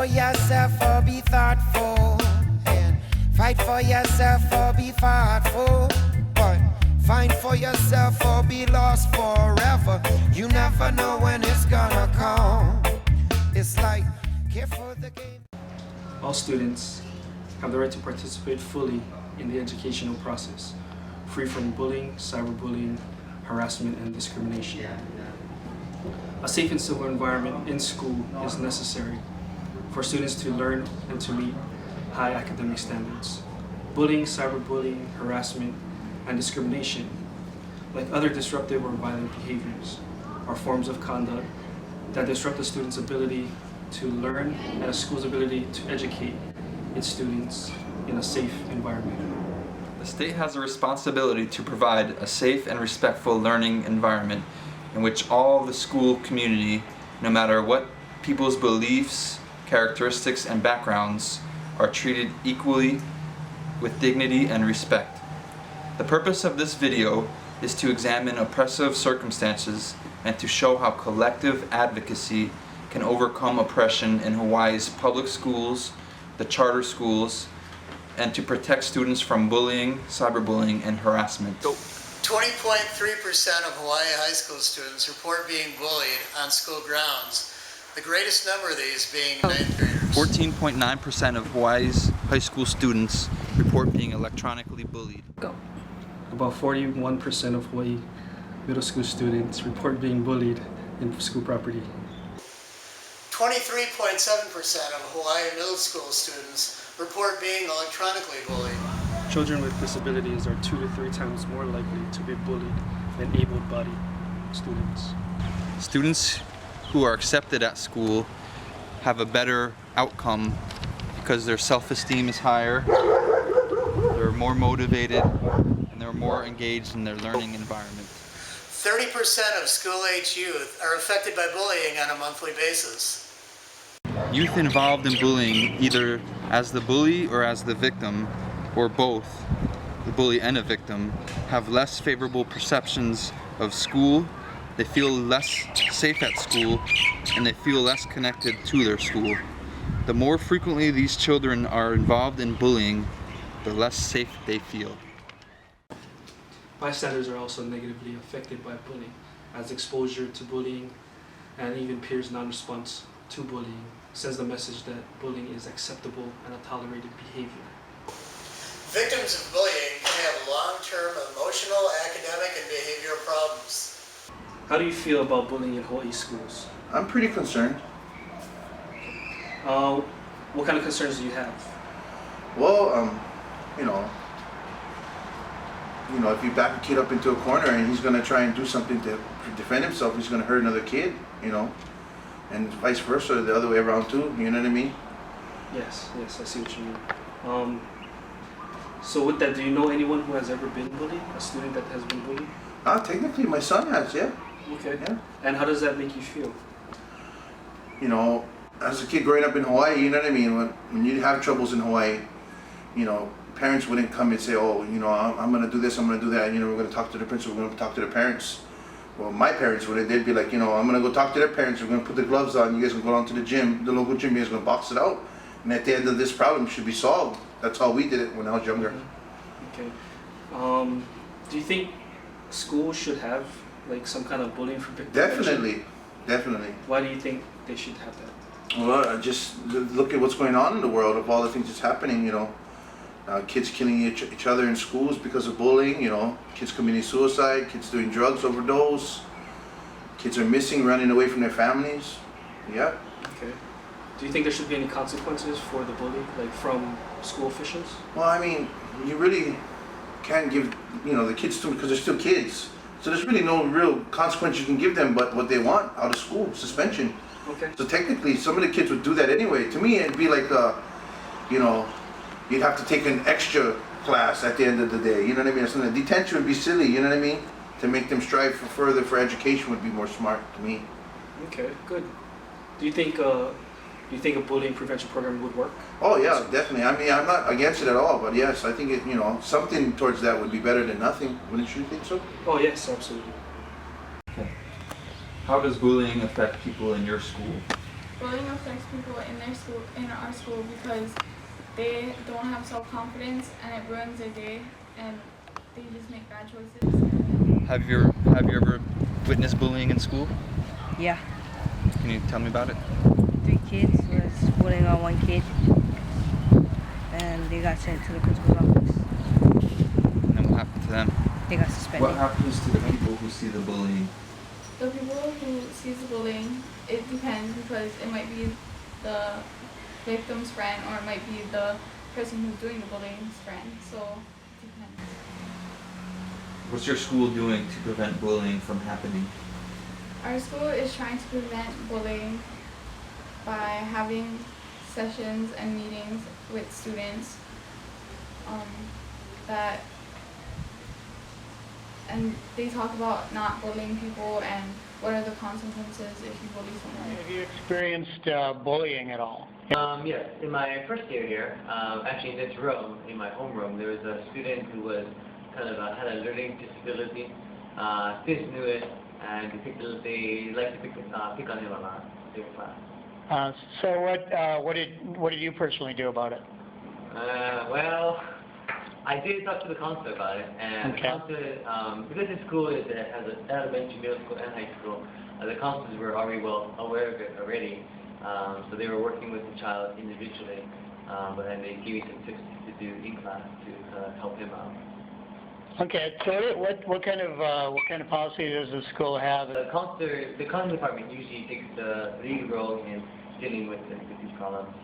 for yourself or be thoughtful, and fight for yourself or be thoughtful, but find for yourself or be lost forever. You never know when it's gonna come. It's like care for the game. All students have the right to participate fully in the educational process, free from bullying, cyberbullying, harassment, and discrimination. A safe and civil environment in school is necessary for students to learn and to meet high academic standards. Bullying, cyberbullying, harassment, and discrimination, like other disruptive or violent behaviors, are forms of conduct that disrupt a student's ability to learn and a school's ability to educate its students in a safe environment. The state has a responsibility to provide a safe and respectful learning environment in which all the school community, no matter what people's beliefs, characteristics, and backgrounds, are treated equally with dignity and respect. The purpose of this video is to examine oppressive circumstances and to show how collective advocacy can overcome oppression in Hawaii's public schools, the charter schools, and to protect students from bullying, cyberbullying, and harassment. 20.3% of Hawaii high school students report being bullied on school grounds, the greatest number of these being ninth graders. 14.9% of Hawaii's high school students report being electronically bullied. About 41% of Hawaii middle school students report being bullied in school property. 23.7% of Hawaii middle school students report being electronically bullied. Children with disabilities are 2 to 3 times more likely to be bullied than able-bodied students. Students who are accepted at school have a better outcome because their self-esteem is higher, they're more motivated, and they're more engaged in their learning environment. 30% of school-age youth are affected by bullying on a monthly basis. Youth involved in bullying, either as the bully or as the victim, or both, the bully and a victim, have less favorable perceptions of school, they feel less safe at school, and they feel less connected to their school. The more frequently these children are involved in bullying, the less safe they feel. Bystanders are also negatively affected by bullying, as exposure to bullying and even peers' non-response to bullying sends the message that bullying is acceptable and a tolerated behavior. Victims of bullying can have long-term emotional, academic, and behavioral problems. How do you feel about bullying in Hawaii schools? I'm pretty concerned. What kind of concerns do you have? Well, if you back a kid up into a corner and he's going to try and do something to defend himself, he's going to hurt another kid, and vice versa, the other way around too, you know what I mean? Yes, I see what you mean. So with that, do you know anyone who has ever been bullied? A student that has been bullied? Technically my son has, yeah. Okay. Yeah. And how does that make you feel? As a kid growing up in Hawaii, you know what I mean? When you have troubles in Hawaii, parents wouldn't come and say, oh, I'm going to do this, I'm going to do that, we're going to talk to the principal, we're going to talk to the parents. Well, my parents would, they'd be like, I'm going to go talk to their parents, we're going to put the gloves on, you guys can go down to the gym, the local gym, you guys are going to box it out. And at the end of this problem should be solved. That's how we did it when I was younger. Okay. Do you think schools should have some kind of bullying prevention? Definitely. Why do you think they should have that? Well, just look at what's going on in the world of all the things that's happening, kids killing each other in schools because of bullying, kids committing suicide, kids doing drugs overdose, kids are missing, running away from their families. Yeah. Okay. Do you think there should be any consequences for the bully, from school officials? Well, you really can't give, the kids to them because they're still kids. So there's really no real consequence you can give them but what they want out of school, suspension. Okay. So technically, some of the kids would do that anyway. To me, it'd be like, you'd have to take an extra class at the end of the day. You know what I mean? So the detention would be silly. You know what I mean? To make them strive for education would be more smart to me. Okay, good. Do you think a bullying prevention program would work? Oh yeah, definitely. I'm not against it at all, but yes, I think something towards that would be better than nothing. Wouldn't you think so? Oh yes, absolutely. Okay. How does bullying affect people in your school? bullying affects people in their school, in our school, because they don't have self-confidence and it ruins their day and they just make bad choices. Have you ever witnessed bullying in school? Yeah, Can you tell me about it? 3 kids was bullying on 1 kid, and they got sent to the principal's office. And then what happened to them? They got suspended. What happens to the people who see the bullying? The people who sees the bullying, it depends, because it might be the victim's friend or it might be the person who's doing the bullying's friend, so it depends. What's your school doing to prevent bullying from happening? Our school is trying to prevent bullying by having sessions and meetings with students and they talk about not bullying people and what are the consequences if you bully someone. Have you experienced bullying at all? Yes, in my first year here, actually in this room, in my homeroom, there was a student who was kind of had a learning disability. Students knew it, and they liked to pick on him a lot in their class. So what did you personally do about it? Well, I did talk to the counselor about it, and Okay. the counselor, because the school has an elementary, middle school, and high school, the counselors were already well aware of it already, so they were working with the child individually, but then they gave me some tips to do in class to help him out. Okay, so what kind of policy does the school have? The counselor department usually takes the lead role in dealing with these problems.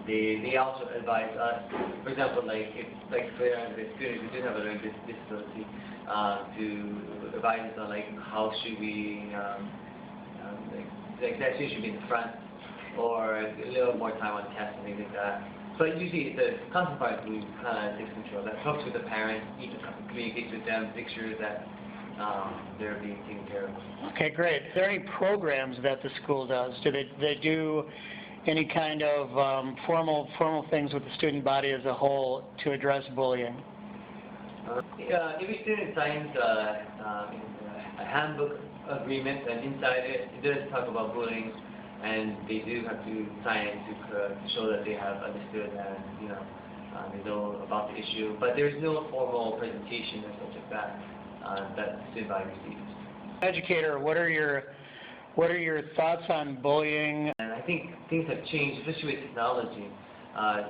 They also advise us, for example, like if for the students who do have a learning disability, to advise us on like how should we like that should be in the front, or a little more time on tests and things like that. So usually the counselor part who kind of takes control. That talks with the parents, communicates with them, make sure that they're being taken care of. Okay, great. Are there any programs that the school does? Do they do any kind of formal things with the student body as a whole to address bullying? Every student signs a handbook agreement, and inside it does talk about bullying, and they do have to sign it to show that they have understood and they know about the issue. But there's no formal presentation or such like that that the student body receives. Educator, what are your thoughts on bullying? And I think things have changed, especially with technology.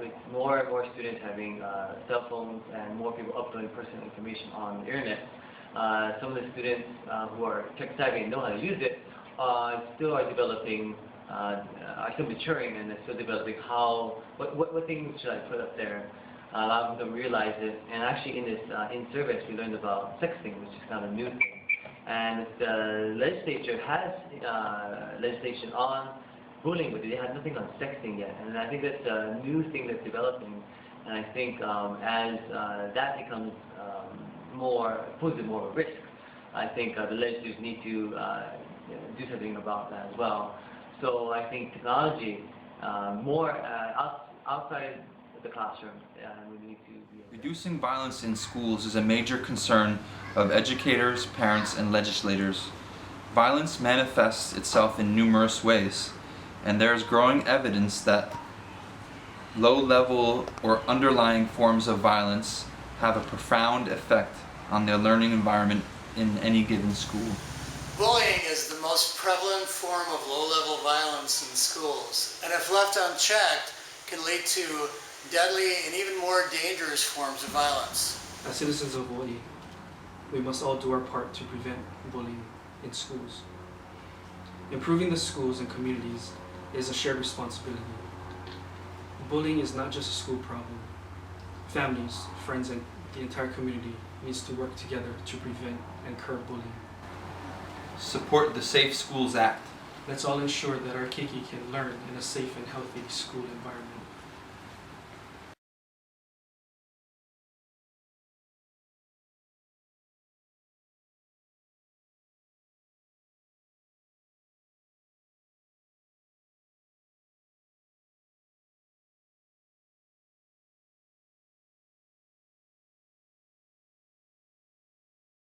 With more and more students having cell phones and more people uploading personal information on the internet, some of the students who are tech savvy and know how to use it still are developing, are still maturing, and they're still developing what things should I put up there. Allow them to realize it. And actually in this in-service we learned about sexting, which is kind of a new thing. And the legislature has legislation on bullying, but they have nothing on sexting yet. And I think that's a new thing that's developing. And I think as that becomes poses more of a risk, I think the legislators need to do something about that as well. So I think technology more outside the classroom, we need to be Reducing violence in schools is a major concern of educators, parents, and legislators. Violence manifests itself in numerous ways, and there is growing evidence that low-level or underlying forms of violence have a profound effect on their learning environment in any given school. Bullying is the most prevalent form of low-level violence in schools, and if left unchecked, can lead to deadly and even more dangerous forms of violence. As citizens of Hawaii, we must all do our part to prevent bullying in schools. Improving the schools and communities is a shared responsibility. Bullying is not just a school problem. Families, friends, and the entire community needs to work together to prevent and curb bullying. Support the Safe Schools Act. Let's all ensure that our keiki can learn in a safe and healthy school environment.